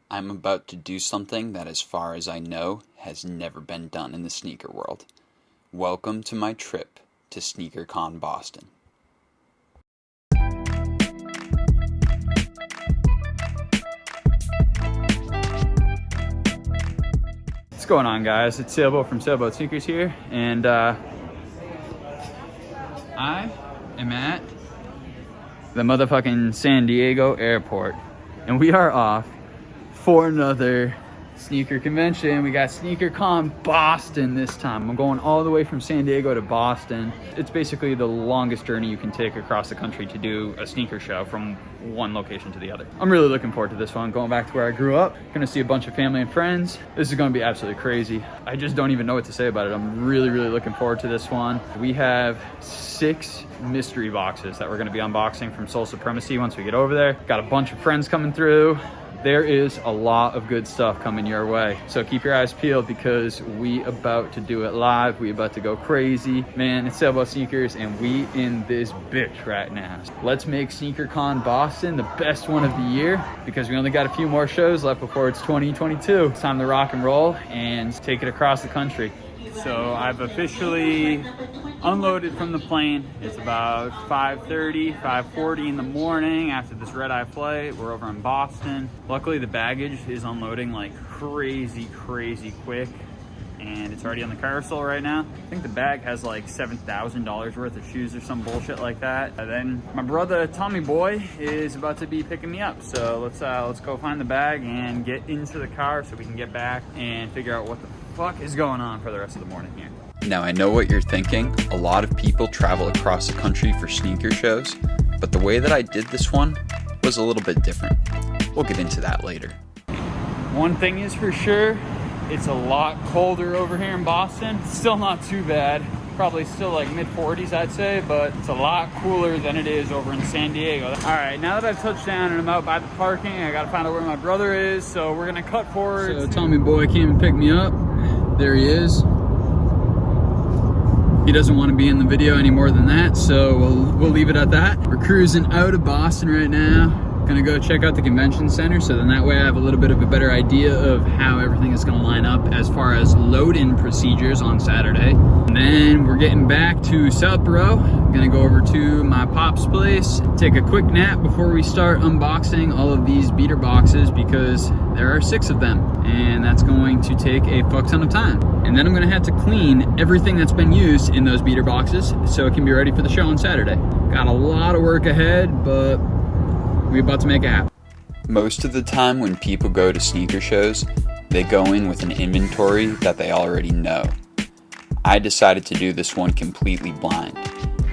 I'm about to do something that, as far as I know, has never been done in the sneaker world. Welcome to my trip to Sneakercon Boston. What's going on, guys? It's Sailboat from Sailboat.Sneakers here, and I am at the motherfucking San Diego airport, and we are off for another sneaker convention. We got Sneakercon Boston this time. I'm going all the way from San Diego to Boston. It's basically the longest journey you can take across the country to do a sneaker show from one location to the other. I'm really looking forward to this one. Going back to where I grew up, gonna see a bunch of family and friends. This is gonna be absolutely crazy. I just don't even know what to say about it. I'm really looking forward to this one. We have 6 mystery boxes that we're gonna be unboxing from Sole Supremacy once we get over there. Got a bunch of friends coming through. There is a lot of good stuff coming your way. So keep your eyes peeled because we about to do it live. We about to go crazy. Man, it's Sailboat Sneakers and we in this bitch right now. Let's make Sneakercon Boston the best one of the year because we only got a few more shows left before it's 2022. It's time to rock and roll and take it across the country. So I've officially unloaded from the plane. It's about 5:30, 5:40 in the morning after this red-eye flight. We're over in Boston. Luckily the baggage is unloading like crazy quick, and it's already on the carousel right now. I think the bag has like $7,000 worth of shoes or some bullshit like that. And then my brother Tommy Boy is about to be picking me up. So let's go find the bag and get into the car so we can get back and figure out what the fuck is going on for the rest of the morning here. Now, I know what you're thinking. A lot of people travel across the country for sneaker shows, but the way that I did this one was a little bit different. We'll get into that later. One thing is for sure, it's a lot colder over here in Boston. Still not too bad. Probably still like mid-40s, I'd say, but it's a lot cooler than it is over in San Diego. All right, now that I've touched down and I'm out by the parking, I gotta find out where my brother is, so we're gonna cut forward. So Tommy Boy came and picked me up. There he is. He doesn't want to be in the video any more than that, so we'll leave it at that. We're cruising out of Boston right now. Gonna go check out the convention center, so then that way I have a little bit of a better idea of how everything is gonna line up as far as load-in procedures on Saturday. And then we're getting back to Southborough. Gonna go over to my pop's place, take a quick nap before we start unboxing all of these beater boxes because there are 6 of them, and that's going to take a fuck ton of time. And then I'm gonna have to clean everything that's been used in those beater boxes so it can be ready for the show on Saturday. Got a lot of work ahead, but we're about to make it happen. Most of the time when people go to sneaker shows, they go in with an inventory that they already know. I decided to do this one completely blind.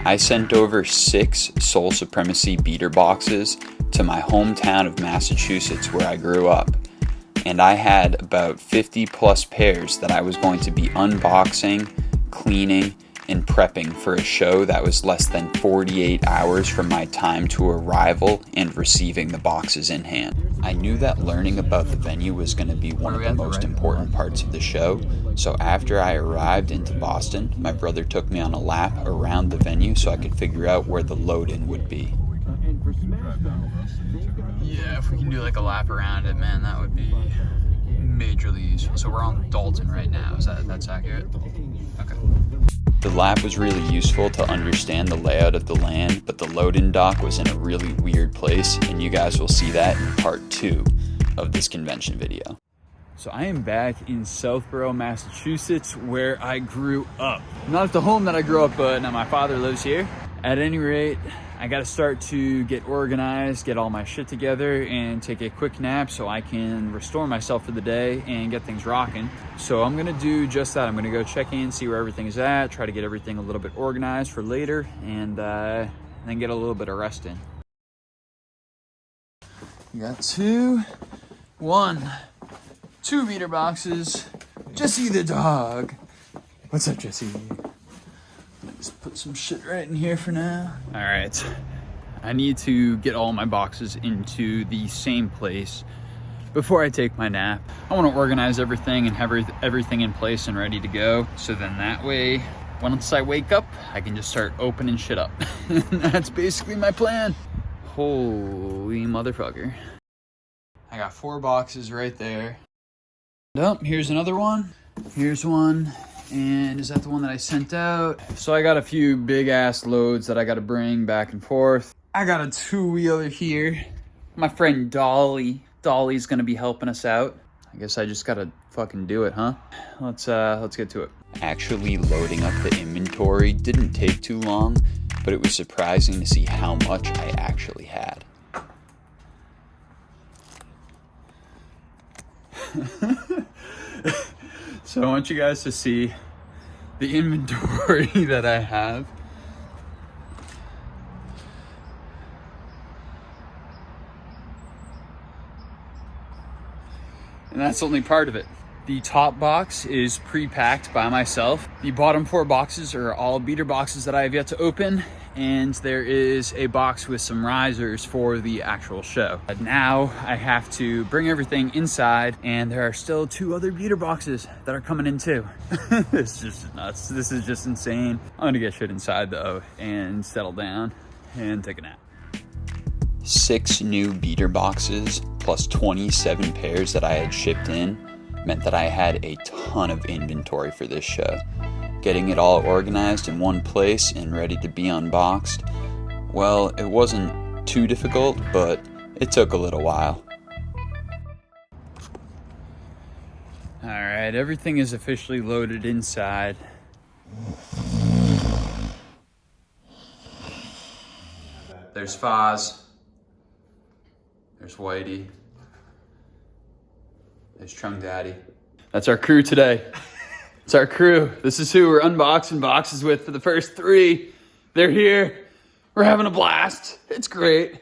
I sent over 6 Sole Supremacy Beater Boxes to my hometown of Massachusetts where I grew up. And I had about 50 plus pairs that I was going to be unboxing, cleaning, and prepping for a show that was less than 48 hours from my time to arrival and receiving the boxes in hand. I knew that learning about the venue was going to be one of the most important parts of the show, so after I arrived into Boston, my brother took me on a lap around the venue so I could figure out where the load-in would be. Yeah, if we can do like a lap around it, man, that would be majorly useful. So we're on Dalton right now, that's accurate? Okay. The lap was really useful to understand the layout of the land, but the load-in dock was in a really weird place, and you guys will see that in part 2 of this convention video. So I am back in Southborough, Massachusetts, where I grew up. Not at the home that I grew up, but now my father lives here. At any rate, I gotta start to get organized, get all my shit together, and take a quick nap so I can restore myself for the day and get things rocking. So I'm gonna do just that. I'm gonna go check in, see where everything is at, try to get everything a little bit organized for later, and then get a little bit of rest in. We got 2 beater boxes. Jesse the dog. What's up, Jesse? Let's put some shit right in here for now. All right, I need to get all my boxes into the same place before I take my nap. I want to organize everything and have everything in place and ready to go. So then that way, once I wake up, I can just start opening shit up. That's basically my plan. Holy motherfucker. I got 4 boxes right there. Oh, here's another one. Here's one. And is that the one that I sent out? So I got a few big ass loads that I got to bring back and forth. I got a 2-wheeler here. My friend Dolly's gonna be helping us out. I guess I just gotta fucking do it, huh? Let's get to it. Actually loading up the inventory didn't take too long, but it was surprising to see how much I actually had. So I want you guys to see the inventory that I have. And that's only part of it. The top box is pre-packed by myself. The bottom 4 boxes are all beater boxes that I have yet to open. And there is a box with some risers for the actual show. But now I have to bring everything inside, and there are still 2 other beater boxes that are coming in too. It's just nuts. This is just insane. I'm gonna get shit inside though and settle down and take a nap. 6 new beater boxes plus 27 pairs that I had shipped in meant that I had a ton of inventory for this show. Getting it all organized in one place and ready to be unboxed, well, it wasn't too difficult, but it took a little while. All right, everything is officially loaded inside. There's Foz. There's Whitey. There's Chung Daddy. That's our crew today. It's our crew. This is who we're unboxing boxes with for the first 3. They're here. We're having a blast. It's great.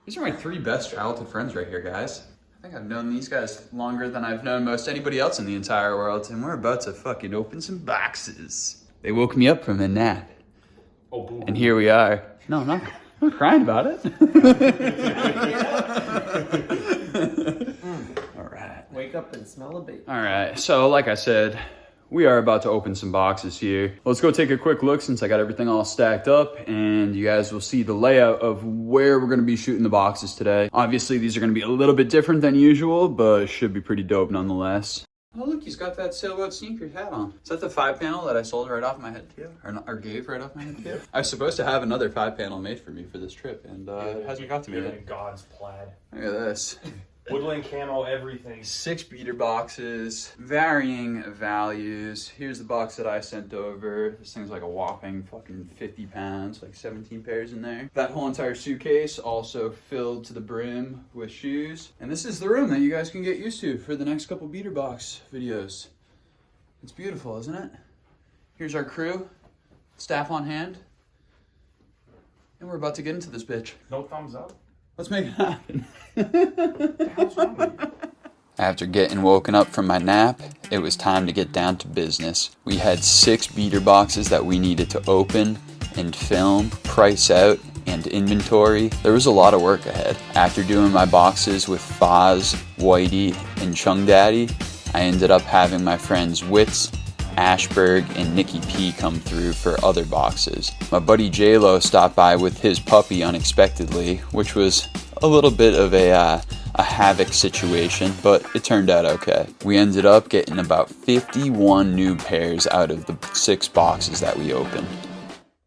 These are my 3 best childhood friends right here, guys. I think I've known these guys longer than I've known most anybody else in the entire world, and we're about to fucking open some boxes. They woke me up from a nap. Oh, boo. And here we are. No, I'm not crying about it. All right. Wake up and smell a baby. All right, so like I said, we are about to open some boxes here. Let's go take a quick look since I got everything all stacked up, and you guys will see the layout of where we're gonna be shooting the boxes today. Obviously, these are gonna be a little bit different than usual, but should be pretty dope nonetheless. Oh look, he's got that Sailboat.Sneakers hat on. Is that the 5-panel that I sold right off my head to you? Or gave right off my head to you? I was supposed to have another 5-panel made for me for this trip, and it hasn't got to me yet. God's plaid. Look at this. Woodland camo, everything. 6 beater boxes, varying values. Here's the box that I sent over. This thing's like a whopping fucking 50 pounds, like 17 pairs in there. That whole entire suitcase also filled to the brim with shoes. And this is the room that you guys can get used to for the next couple beater box videos. It's beautiful, isn't it? Here's our crew, staff on hand. And we're about to get into this bitch. No thumbs up. Let's make it happen. After getting woken up from my nap, it was time to get down to business. We had 6 beater boxes that we needed to open and film, price out, and inventory. There was a lot of work ahead. After doing my boxes with Foz, Whitey, and Chung Daddy, I ended up having my friends Witz, Ashberg, and Nikki P come through for other boxes. My buddy J-Lo stopped by with his puppy unexpectedly, which was a little bit of a havoc situation, but it turned out okay. We ended up getting about 51 new pairs out of the 6 boxes that we opened.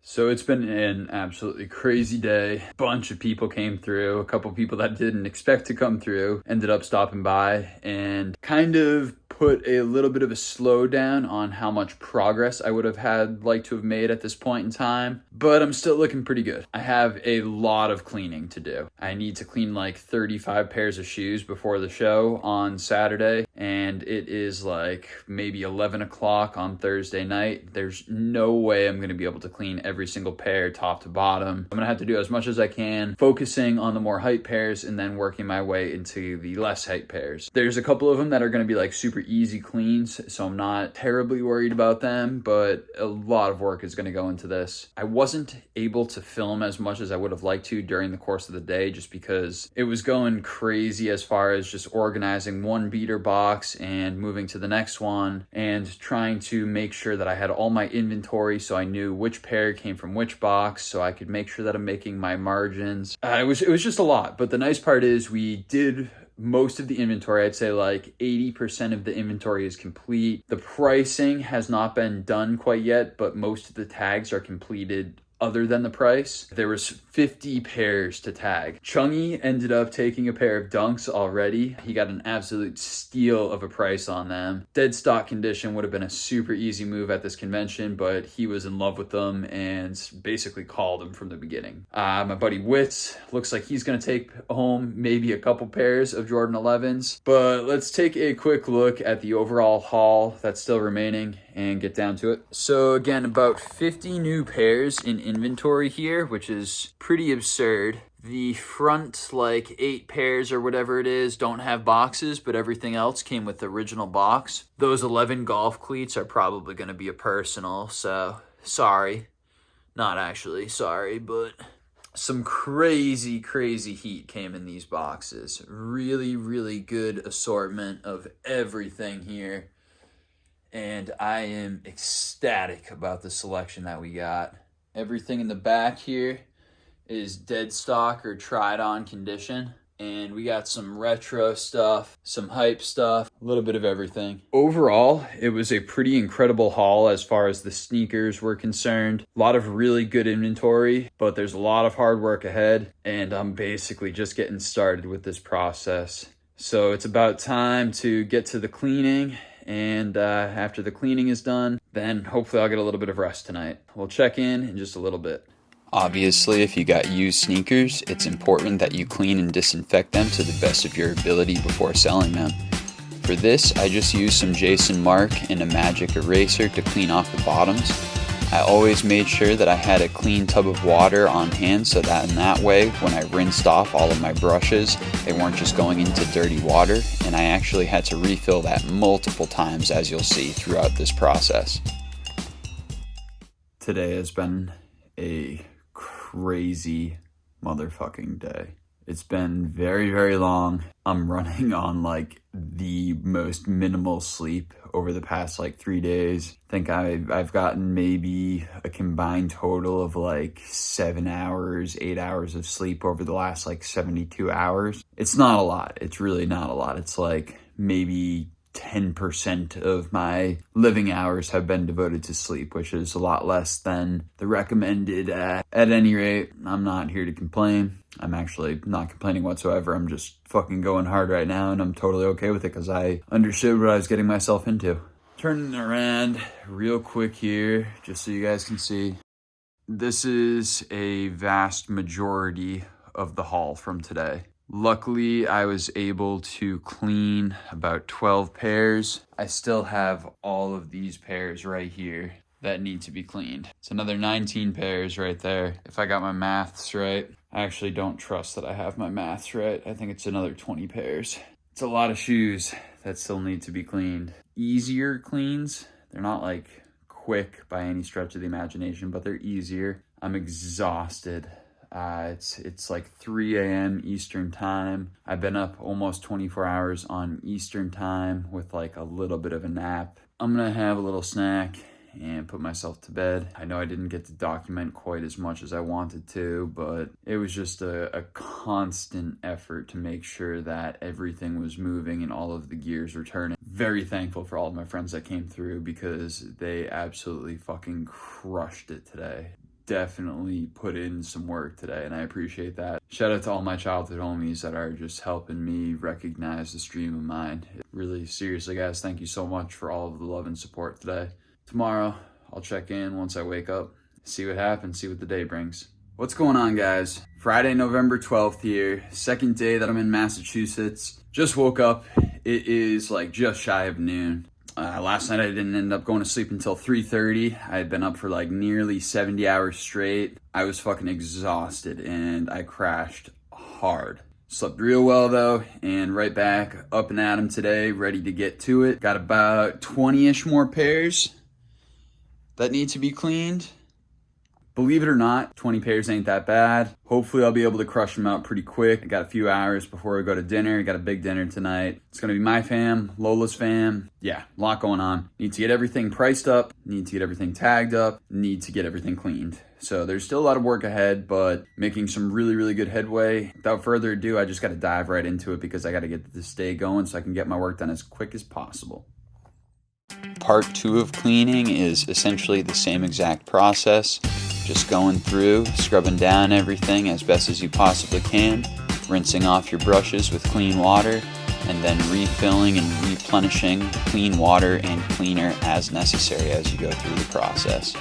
So it's been an absolutely crazy day. A bunch of people came through. A couple people that didn't expect to come through ended up stopping by and kind of put a little bit of a slowdown on how much progress I would have liked to have made at this point in time, but I'm still looking pretty good. I have a lot of cleaning to do. I need to clean like 35 pairs of shoes before the show on Saturday, and it is like maybe 11 o'clock on Thursday night. There's no way I'm gonna be able to clean every single pair top to bottom. I'm gonna have to do as much as I can, focusing on the more hype pairs and then working my way into the less hype pairs. There's a couple of them that are gonna be like super easy cleans, so I'm not terribly worried about them, but a lot of work is going to go into this. I wasn't able to film as much as I would have liked to during the course of the day just because it was going crazy as far as just organizing one beater box and moving to the next one and trying to make sure that I had all my inventory so I knew which pair came from which box so I could make sure that I'm making my margins. It was just a lot, but the nice part is we did most of the inventory, I'd say like 80% of the inventory is complete. The pricing has not been done quite yet, but most of the tags are completed other than the price. There was 50 pairs to tag. Chungy ended up taking a pair of Dunks already. He got an absolute steal of a price on them. Dead stock condition would have been a super easy move at this convention, but he was in love with them and basically called them from the beginning. My buddy Witz looks like he's gonna take home maybe a couple pairs of Jordan 11s, but let's take a quick look at the overall haul that's still remaining and get down to it. So again, about 50 new pairs in inventory here, which is pretty absurd. The front like 8 pairs or whatever it is don't have boxes, but everything else came with the original box. Those 11 golf cleats are probably going to be a personal, so sorry. Not actually sorry, but some crazy heat came in these boxes. Really good assortment of everything here. And I am ecstatic about the selection that we got. Everything in the back here is dead stock or tried on condition. And we got some retro stuff, some hype stuff, a little bit of everything. Overall, it was a pretty incredible haul as far as the sneakers were concerned. A lot of really good inventory, but there's a lot of hard work ahead. And I'm basically just getting started with this process. So it's about time to get to the cleaning. And after the cleaning is done, then hopefully I'll get a little bit of rest tonight. We'll check in just a little bit. Obviously, if you got used sneakers, it's important that you clean and disinfect them to the best of your ability before selling them. For this, I just used some Jason Mark and a magic eraser to clean off the bottoms. I always made sure that I had a clean tub of water on hand so that in that way, when I rinsed off all of my brushes, they weren't just going into dirty water, and I actually had to refill that multiple times, as you'll see throughout this process. Today has been a crazy motherfucking day. It's been very long. I'm running on like the most minimal sleep over the past like 3 days. I think I've gotten maybe a combined total of like 7 hours, 8 hours of sleep over the last like 72 hours. It's not a lot. It's really not a lot. It's like maybe 10% of my living hours have been devoted to sleep, which is a lot less than the recommended. At any rate, I'm not here to complain. I'm actually not complaining whatsoever. I'm just fucking going hard right now, and I'm totally okay with it because I understood what I was getting myself into. Turning around real quick here, just so you guys can see. This is a vast majority of the haul from today. Luckily, I was able to clean about 12 pairs. I still have all of these pairs right here that need to be cleaned. It's another 19 pairs right there. If I got my maths right, I actually don't trust that I have my maths right. I think it's another 20 pairs. It's a lot of shoes that still need to be cleaned. Easier cleans. They're not like quick by any stretch of the imagination, but they're easier. I'm exhausted. It's like 3 a.m. Eastern time. I've been up almost 24 hours on Eastern time with like a little bit of a nap. I'm gonna have a little snack and put myself to bed. I know I didn't get to document quite as much as I wanted to, but it was just a constant effort to make sure that everything was moving and all of the gears were turning. Very thankful for all of my friends that came through because they absolutely fucking crushed it today. Definitely put in some work today, and I appreciate that. Shout out to all my childhood homies that are just helping me recognize the stream of mind. Really, seriously, guys, thank you so much for all of the love and support today. Tomorrow, I'll check in once I wake up, see what happens, see what the day brings. What's going on, guys? Friday, November 12th here, second day that I'm in Massachusetts. Just woke up. It is like just shy of noon. Last night I didn't end up going to sleep until 3:30. I had been up for like nearly 70 hours straight. I was fucking exhausted and I crashed hard. Slept real well though, and right back up and at 'em today, ready to get to it. Got about 20-ish more pairs that need to be cleaned. Believe it or not, 20 pairs ain't that bad. Hopefully I'll be able to crush them out pretty quick. I got a few hours before I go to dinner. I got a big dinner tonight. It's gonna be my fam, Lola's fam. Yeah, a lot going on. Need to get everything priced up, need to get everything tagged up, need to get everything cleaned. So there's still a lot of work ahead, but making some really good headway. Without further ado, I just gotta dive right into it because I gotta get this day going so I can get my work done as quick as possible. Part 2 of cleaning is essentially the same exact process. Just going through, scrubbing down everything as best as you possibly can, rinsing off your brushes with clean water, and then refilling and replenishing clean water and cleaner as necessary as you go through the process.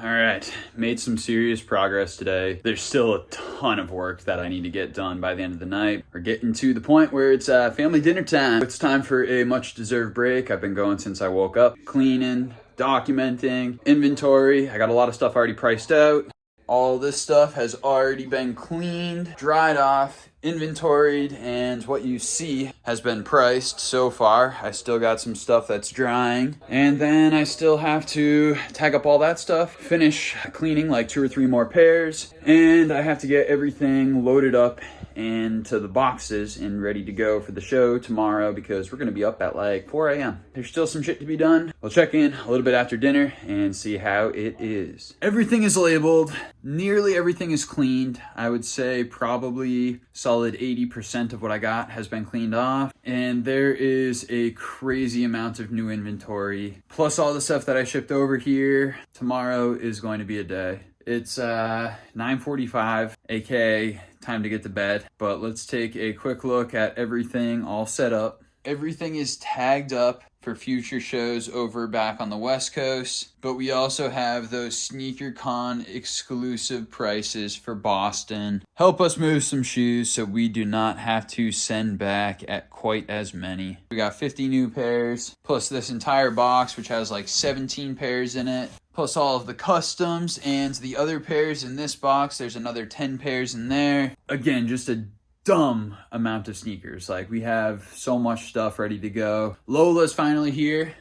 All right, made some serious progress today. There's still a ton of work that I need to get done by the end of the night. We're getting to the point where it's family dinner time. It's time for a much deserved break. I've been going since I woke up, cleaning, documenting, inventory. I got a lot of stuff already priced out. All this stuff has already been cleaned, dried off, inventoried, and what you see has been priced so far. I still got some stuff that's drying, and then I still have to tag up all that stuff, finish cleaning like 2 or 3 more pairs, and I have to get everything loaded up into the boxes and ready to go for the show tomorrow because we're going to be up at like 4 a.m. There's still some shit to be done. We'll check in a little bit after dinner and see how it is. Everything is labeled. Nearly everything is cleaned. I would say probably solid 80% of what I got has been cleaned off. And there is a crazy amount of new inventory. Plus all the stuff that I shipped over here. Tomorrow is going to be a day. It's 9:45, aka time to get to bed. But let's take a quick look at everything all set up. Everything is tagged up for future shows over back on the West Coast. But we also have those Sneakercon exclusive prices for Boston. Help us move some shoes so we do not have to send back at quite as many. We got 50 new pairs, plus this entire box, which has like 17 pairs in it. Plus all of the customs and the other pairs in this box. There's another 10 pairs in there. Again, just a dumb amount of sneakers. Like, we have so much stuff ready to go. Lola's finally here.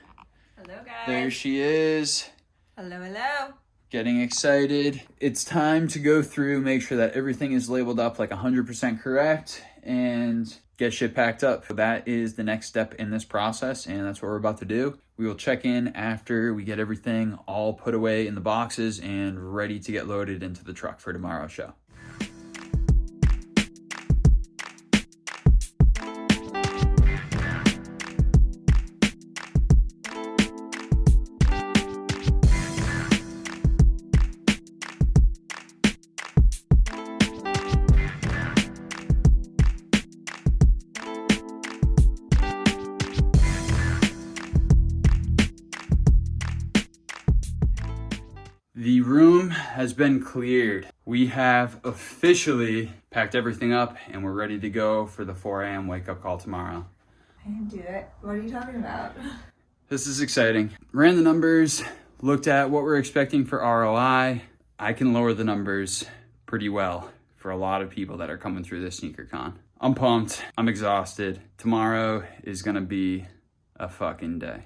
Hello, guys. There she is. Hello. Getting excited. It's time to go through, make sure that everything is labeled up like 100% correct, and get shit packed up. That is the next step in this process, and that's what we're about to do. We will check in after we get everything all put away in the boxes and ready to get loaded into the truck for tomorrow's show. The room has been cleared. We have officially packed everything up and we're ready to go for the 4 a.m. wake up call tomorrow. I didn't do it. What are you talking about? This is exciting. Ran the numbers, looked at what we're expecting for ROI. I can lower the numbers pretty well for a lot of people that are coming through this SneakerCon. I'm pumped. I'm exhausted. Tomorrow is gonna be a fucking day.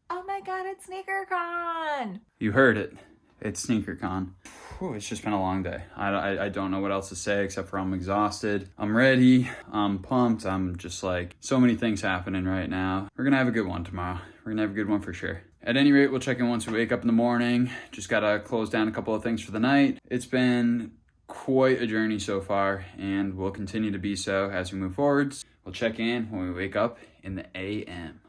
Oh my god, it's SneakerCon! You heard it. It's SneakerCon. Whew, it's just been a long day. I don't know what else to say except for I'm exhausted. I'm ready. I'm pumped. I'm just like, so many things happening right now. We're gonna have a good one tomorrow. We're gonna have a good one for sure. At any rate, we'll check in once we wake up in the morning. Just gotta close down a couple of things for the night. It's been quite a journey so far and will continue to be so as we move forwards. We'll check in when we wake up in the AM.